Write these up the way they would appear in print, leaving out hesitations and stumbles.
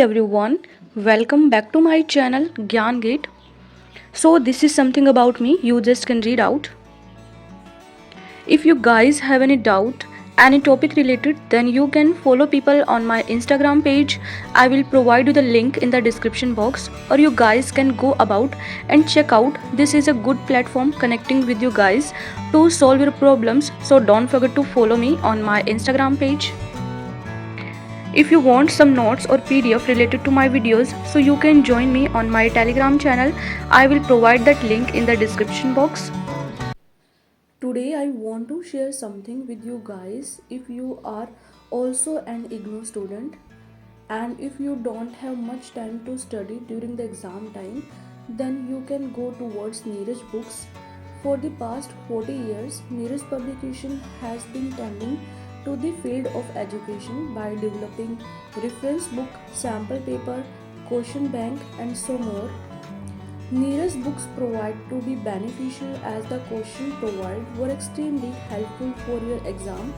everyone, welcome back to my channel Gyan Gate. So this is something about me you just can read out. If you guys have any doubt, any topic related, then you can follow people on my Instagram page. I will provide you the link in the description box, or you guys can go about and check out. This is a good platform connecting with you guys to solve your problems. So don't forget to follow me on my Instagram page. If you want some notes or PDF related to my videos, so you can join me on my Telegram channel. I will provide that link in the description box. Today I want to share something with you guys. If you are also an IGNOU student and if you don't have much time to study during the exam time, then you can go towards Neeraj Books. For the past 40 years, Neeraj Publication has been tending to the field of education by developing reference book, sample paper, question bank and so more. Neeraj books provide to be beneficial as the question provided were extremely helpful for your exam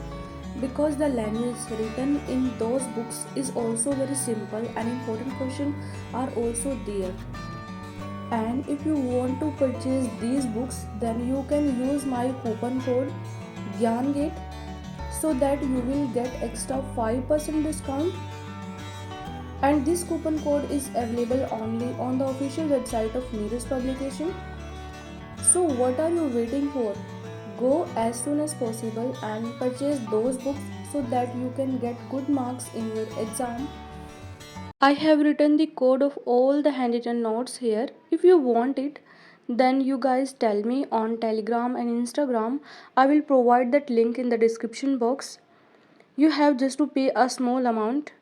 because the language written in those books is also very simple and important questions are also there. And if you want to purchase these books, then you can use my coupon code GYANGATE so that you will get extra 5% discount, and this coupon code is available only on the official website of Neeraj Publication. So what are you waiting for? Go as soon as possible and purchase those books so that you can get good marks in your exam. I have written the code of all the handwritten notes here. If you want it, then you guys tell me on Telegram and Instagram. I will provide that link in the description box. You have just to pay a small amount.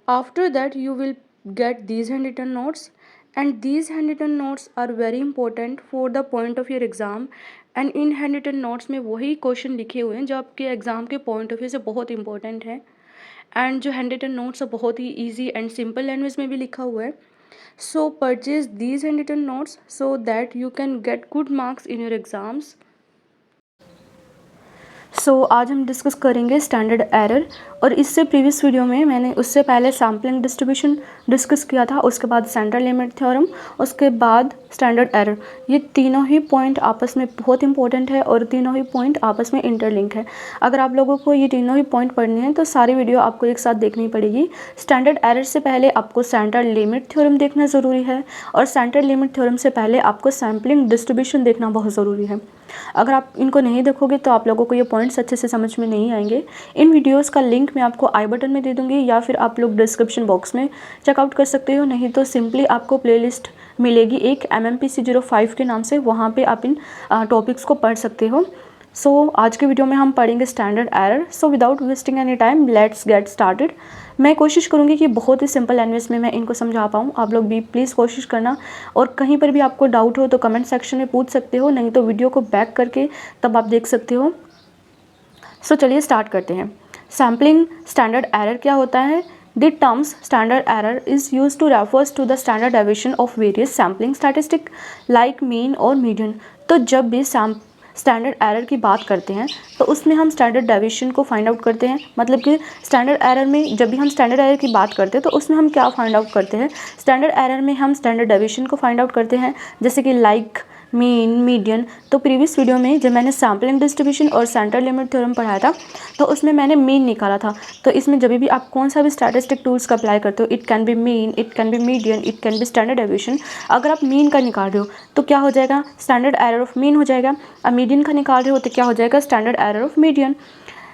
After that you will get these handwritten notes, and these handwritten notes are very important for the point of your exam. and in handwritten notes में वही question लिखे हुए हैं जो आपके exam के point of view से बहुत इंपॉर्टेंट है, एंड जो handwritten notes है बहुत ही ईजी एंड सिंपल लैंग्वेज में भी लिखा हुआ है. सो purchase these handwritten notes so that you can get good marks in your exams. आज हम डिस्कस करेंगे स्टैंडर्ड एरर, और इससे प्रीवियस वीडियो में मैंने उससे पहले सैम्पलिंग डिस्ट्रीब्यूशन डिस्कस किया था, उसके बाद सेंट्रल लिमिट थ्योरम, उसके बाद स्टैंडर्ड एरर. ये तीनों ही पॉइंट आपस में बहुत इंपॉर्टेंट है और तीनों ही पॉइंट आपस में इंटरलिंक है. अगर आप लोगों को ये तीनों ही पॉइंट पढ़ने हैं तो सारी वीडियो आपको एक साथ देखनी पड़ेगी. स्टैंडर्ड एरर से पहले आपको सेंट्रल लिमिट थ्योरम देखना ज़रूरी है, और सेंट्रल लिमिट थ्योरम से पहले आपको सैम्पलिंग डिस्ट्रीब्यूशन देखना बहुत ज़रूरी है. अगर आप इनको नहीं देखोगे तो आप लोगों को ये पॉइंट्स अच्छे से समझ में नहीं आएंगे. इन वीडियोस का लिंक मैं आपको आई बटन में दे दूँगी, या फिर आप लोग डिस्क्रिप्शन बॉक्स में चेकआउट कर सकते हो, नहीं तो सिंपली आपको प्लेलिस्ट मिलेगी एक MMPC05 के नाम से, वहाँ पे आप इन टॉपिक्स को पढ़ सकते हो. आज के वीडियो में हम पढ़ेंगे standard error. Without wasting any time let's get started. मैं कोशिश करूँगी कि बहुत ही सिंपल लैंग्वेज में मैं इनको समझा पाऊँ. आप लोग भी प्लीज़ कोशिश करना, और कहीं पर भी आपको डाउट हो तो कमेंट सेक्शन में पूछ सकते हो, नहीं तो वीडियो को बैक करके तब आप देख सकते हो. चलिए स्टार्ट करते हैं. सैम्पलिंग स्टैंडर्ड एरर क्या होता है? The terms standard error is used to refers to the standard deviation of various sampling statistic like mean और median. तो जब भी स्टैंडर्ड एरर की बात करते हैं तो उसमें हम स्टैंडर्ड डेविएशन को फाइंड आउट करते हैं. मतलब कि स्टैंडर्ड एरर में जब भी हम स्टैंडर्ड एरर की बात करते हैं तो उसमें हम क्या फाइंड आउट करते हैं? स्टैंडर्ड एरर में हम स्टैंडर्ड डेविएशन को फाइंड आउट करते हैं, जैसे कि लाइक, मीन, मीडियन. तो प्रीवियस वीडियो में जब मैंने सैम्पलिंग डिस्ट्रीब्यूशन और सेंट्रल लिमिट थ्योरम पढ़ाया था तो उसमें मैंने मीन निकाला था. तो इसमें जब भी आप कौन सा भी स्टैटिस्टिक टूल्स का अप्लाई करते हो, it can be mean, it can be median, it can be standard deviation. अगर आप मीन का निकाल रहे हो तो क्या हो जाएगा? स्टैंडर्ड एरर ऑफ मीन हो जाएगा. अब मीडियन का निकाल रहे हो तो क्या हो जाएगा? Standard error of median.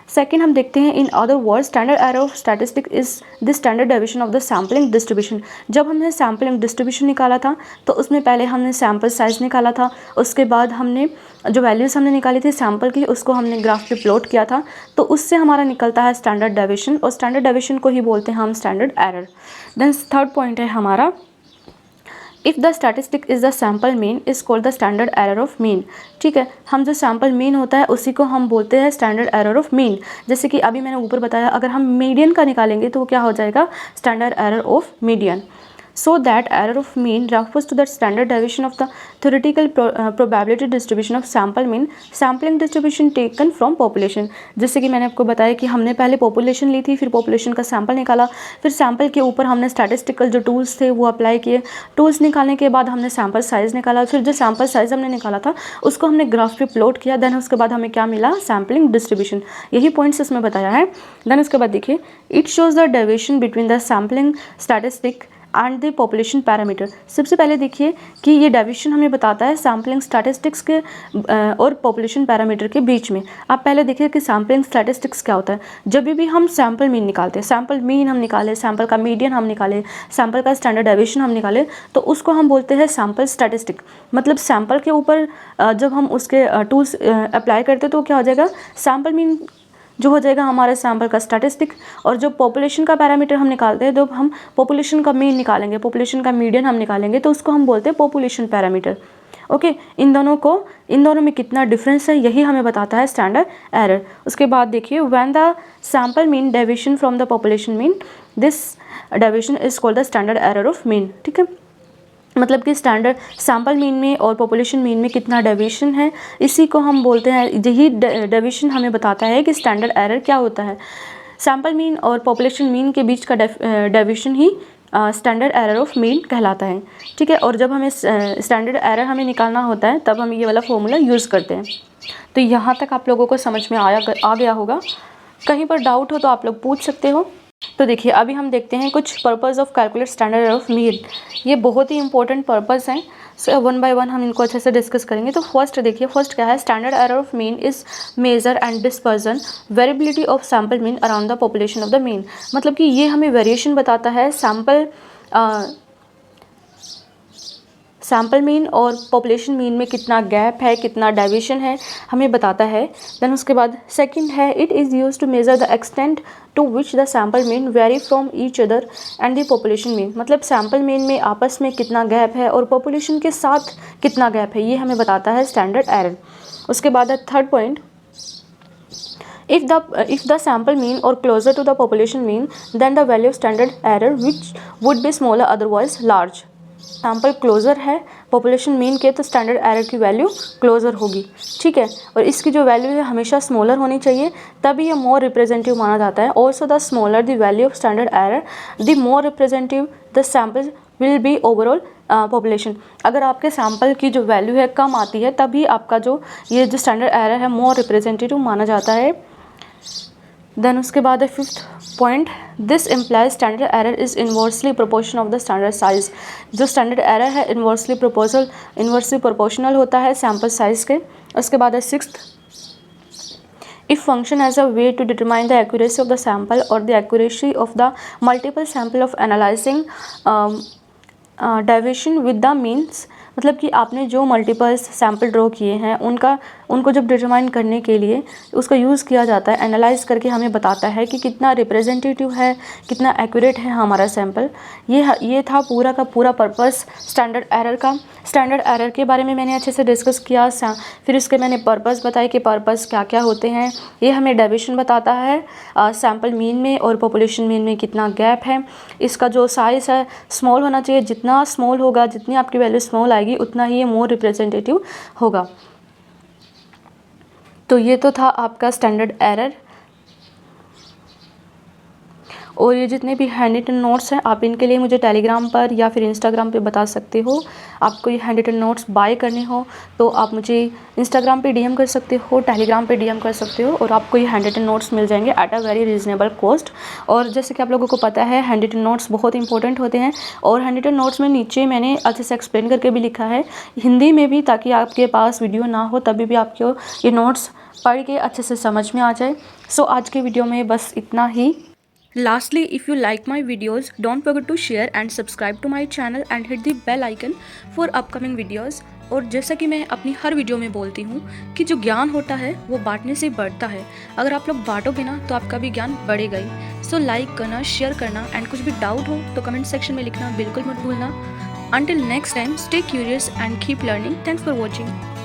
Second हम देखते हैं, in other word standard error of statistic is the standard deviation of the sampling distribution. जब हमने सैम्पलिंग डिस्ट्रीब्यूशन निकाला था तो उसमें पहले हमने सैम्पल साइज निकाला था, उसके बाद हमने जो वैल्यूज़ हमने निकाली थी सैम्पल की उसको हमने ग्राफ पे प्लॉट किया था, तो उससे हमारा निकलता है स्टैंडर्ड डेविएशन, और स्टैंडर्ड डेविएशन को ही बोलते हैं हम standard error. Then third point है हमारा, if the statistic is the sample mean is called the standard error of mean. ठीक है, हम जो सैम्पल मीन होता है उसी को हम बोलते हैं स्टैंडर्ड एरर ऑफ मीन. जैसे कि अभी मैंने ऊपर बताया, अगर हम मीडियन का निकालेंगे तो वो क्या हो जाएगा? Standard error of median. So that error of mean refers to the standard deviation of the theoretical probability distribution of sample mean sampling distribution taken from population। जैसे कि मैंने आपको बताया कि हमने पहले पॉपुलेशन ली थी, फिर पॉपुलेशन का सैंपल निकाला, फिर सैंपल के ऊपर हमने स्टैटिस्टिकल जो टूल्स थे वो अप्लाई किए। टूल्स निकालने के बाद हमने सैंपल साइज़ निकाला, फिर जो सैंपल साइज़ हमने निकाला था उसको हमने ग्राफ पे प्लॉट किया, देन उसके बाद हमें क्या मिला, सैम्पलिंग डिस्ट्रीब्यूशन। यही पॉइंट्स इसमें बताया है। देन उसके बाद देखिए, it shows the deviation between the sampling statistic and the population parameter. सबसे पहले देखिए कि ये डेविएशन हमें बताता है सैम्पलिंग स्टैटिस्टिक्स के और पॉपुलेशन पैरामीटर के बीच में। आप पहले देखिए कि सैम्पलिंग स्टैटिस्टिक्स क्या होता है। जब भी हम सैम्पल मीन निकालते हैं, सैम्पल मीन हम निकाले, सैम्पल का मीडियन हम निकाले, सैम्पल का स्टैंडर्ड डेविएशन हम निकाले, तो उसको हम बोलते हैं सैम्पल स्टैटिस्टिक। मतलब सैम्पल के ऊपर जब हम उसके टूल्स अप्लाई करते हैं तो क्या हो जाएगा, सैम्पल मीन जो हो जाएगा हमारे सैंपल का स्टैटिस्टिक, और जो पॉपुलेशन का पैरामीटर हम निकालते हैं, जब हम पॉपुलेशन का मीन निकालेंगे, पॉपुलेशन का मीडियन हम निकालेंगे, तो उसको हम बोलते हैं पॉपुलेशन पैरामीटर। ओके, इन दोनों में कितना डिफरेंस है यही हमें बताता है स्टैंडर्ड एरर। उसके बाद देखिए, when the sample mean deviation from the population mean, this deviation is called the standard error of mean. ठीक है, मतलब कि स्टैंडर्ड सैंपल मीन में और पॉपुलेशन मीन में कितना डेविएशन है, इसी को हम बोलते हैं, यही डेविएशन हमें बताता है कि स्टैंडर्ड एरर क्या होता है। सैंपल मीन और पॉपुलेशन मीन के बीच का deviation he standard error of mean कहलाता है। ठीक है, और जब हमें स्टैंडर्ड एरर हमें निकालना होता है तब हम ये वाला फॉर्मूला यूज़ करते हैं। तो यहाँ तक आप लोगों को समझ में आ गया होगा। कहीं पर डाउट हो तो आप लोग पूछ सकते हो। तो देखिए, अभी हम देखते हैं कुछ purpose of calculate standard error of mean. ये बहुत ही इंपॉर्टेंट पर्पज़ हैं। सो वन बाय वन हम इनको अच्छे से डिस्कस करेंगे। तो फर्स्ट देखिए, फर्स्ट क्या है, standard error of mean is measure and dispersion variability of sample mean around the population of the mean. मतलब कि ये हमें वेरिएशन बताता है सैंपल मीन और पॉपुलेशन मीन में कितना गैप है, कितना डेविएशन है, हमें बताता है। देन उसके बाद सेकंड है, it is used to measure the extent to which the sample mean vary from each other and the population mean. मतलब सैंपल मीन में आपस में कितना गैप है और पॉपुलेशन के साथ कितना गैप है, ये हमें बताता है स्टैंडर्ड एरर। उसके बाद है third point, if the sample mean or closer to the population mean, then the value of standard error which would be smaller otherwise large। Sample closer है पॉपुलेशन मीन के तो स्टैंडर्ड एरर की value closer होगी। ठीक है, और इसकी जो वैल्यू है हमेशा स्मॉलर होनी चाहिए, तभी ये मोर रिप्रेजेंटेटिव माना जाता है। Also the smaller the value of standard error the more representative the sample will be overall population. अगर आपके सैम्पल की जो वैल्यू है कम आती है तभी आपका जो स्टैंडर्ड एरर है मोर रिप्रेजेंटेटिव माना जाता है। देन उसके बाद है fifth point, this implies standard error is inversely proportional of the standard size. जो स्टैंडर्ड एरर है इन्वर्सली प्रोपोर्शनल होता है सैम्पल साइज के। उसके बाद है sixth, if function as a way to determine the accuracy of the sample or the accuracy of the multiple sample of analyzing deviation with the means। मतलब कि आपने जो मल्टीपल सैम्पल ड्रॉ किए हैं उनको जब डिटरमाइन करने के लिए उसका यूज़ किया जाता है, एनालाइज करके हमें बताता है कि कितना रिप्रेजेंटेटिव है, कितना एक्यूरेट है हमारा सैम्पल। ये था पूरा का पूरा पर्पस स्टैंडर्ड एरर का। स्टैंडर्ड एरर के बारे में मैंने अच्छे से डिस्कस किया, फिर इसके मैंने पर्पस बताए कि पर्पस क्या क्या होते हैं। ये हमें डेविएशन बताता है सैम्पल मीन में और पॉपुलेशन मीन में कितना गैप है। इसका जो साइज़ है स्मॉल होना चाहिए, जितना स्मॉल होगा, जितनी आपकी वैल्यू स्मॉल आएगी उतना ही ये मोर रिप्रेजेंटेटिव होगा। तो ये तो था आपका स्टैंडर्ड एरर। और ये जितने भी हैंड रिटन नोट्स हैं आप इनके लिए मुझे टेलीग्राम पर या फिर इंस्टाग्राम पे बता सकते हो। आपको ये हैंड रिटन नोट्स बाय करने हो तो आप मुझे इंस्टाग्राम पे डीएम कर सकते हो, टेलीग्राम पे डीएम कर सकते हो, और आपको ये हैंड रिटन नोट्स मिल जाएंगे at a very reasonable cost. और जैसे कि आप लोगों को पता है हैंड रिटन नोट्स बहुत इंपॉर्टेंट होते हैं, और हैंड रिटन नोट्स में नीचे मैंने अच्छे से एक्सप्लेन करके भी लिखा है हिंदी में भी, ताकि आपके पास वीडियो ना हो तभी भी आपको ये नोट्स पढ़ के अच्छे से समझ में आ जाए। सो आज के वीडियो में बस इतना ही। Lastly, if you like my videos, don't forget to share and subscribe to my channel and hit the bell icon for upcoming videos। और जैसा कि मैं अपनी हर वीडियो में बोलती हूँ कि जो ज्ञान होता है वो बांटने से बढ़ता है। अगर आप लोग बांटोगे ना तो आपका भी ज्ञान बढ़ेगा ही। सो लाइक करना, शेयर करना, एंड कुछ भी डाउट हो तो कमेंट सेक्शन में लिखना बिल्कुल मत भूलना। Until next time, stay curious and keep learning. Thanks for watching.